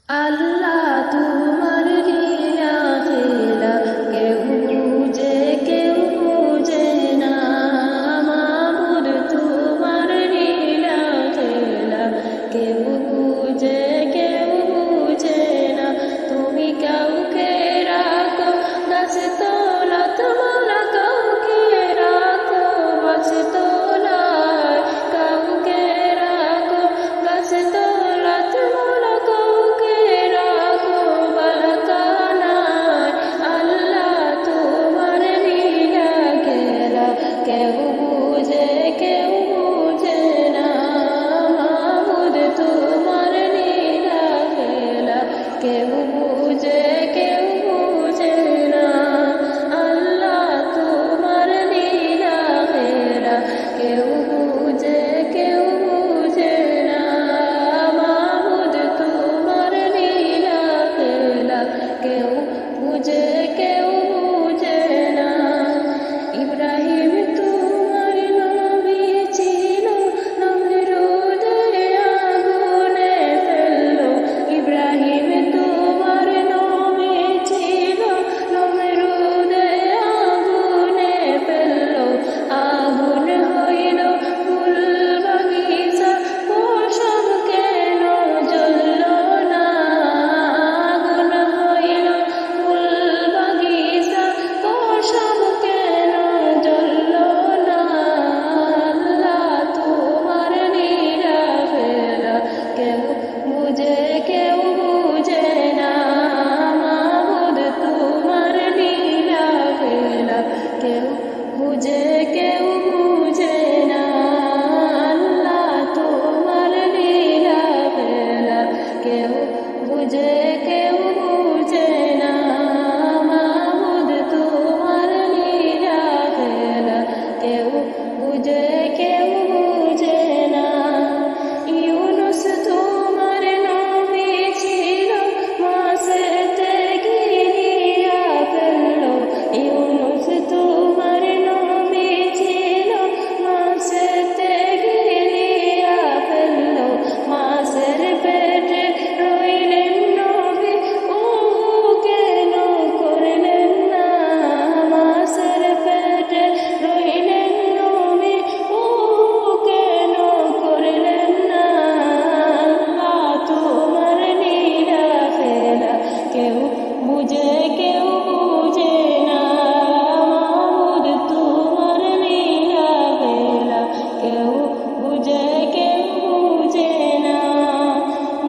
আল্লাহ তোমার লীলা খেলা কেউ বুঝে না। মাবুদ তোমার লীলা খেলা কেউ বুঝে না। তুমি কাউকে রাখো গাছ তলাত মালা, কাউকে রাখো গাছ তলায়, কাউকে রাখো গাছ তলাত মালা, কাউকে রাখো বালকানায়। আল্লাহ তোমার লীলা খেলা কেউ বুঝে না। মাবুদ তোমার লীলা খেলা কেউ বুঝে না। আল্লাহ তোমার লীলা খেলা কেউ বুঝে না। মাবুদ তোমার লীলা খেলা কেউ বুঝে না। ইব্রাহিম তোমার নবী ছিল, নমরুদে আগুনে ফেললো। ইব্রাহিম তোমার নবী ছিল, নমরুদে আগুনে ফেললো। আগুন হইল ফুল বাগিচা, পশম কেন জ্বলল না? আগুন হইল ফুল বাগিচা, পশম কেন জ্বলল না? আল্লাহ তোমার লীলা খেলা কেউ বুঝে না। মাবুদ তোমার লীলা খেলা কেউ বুঝে না। আল্লাহ তোমার লীলা খেলা কেউ বুঝে না। মাবুদ তোমার লীলা খেলা কেউ বুঝে না। ইউনুস তোমার নবী ছিল, মাছেতে গিলিয়া ফেললো। ইউনুস তোমার নবী ছিল, মাছেতে গিলিয়া ফেললো। মাছের পেটে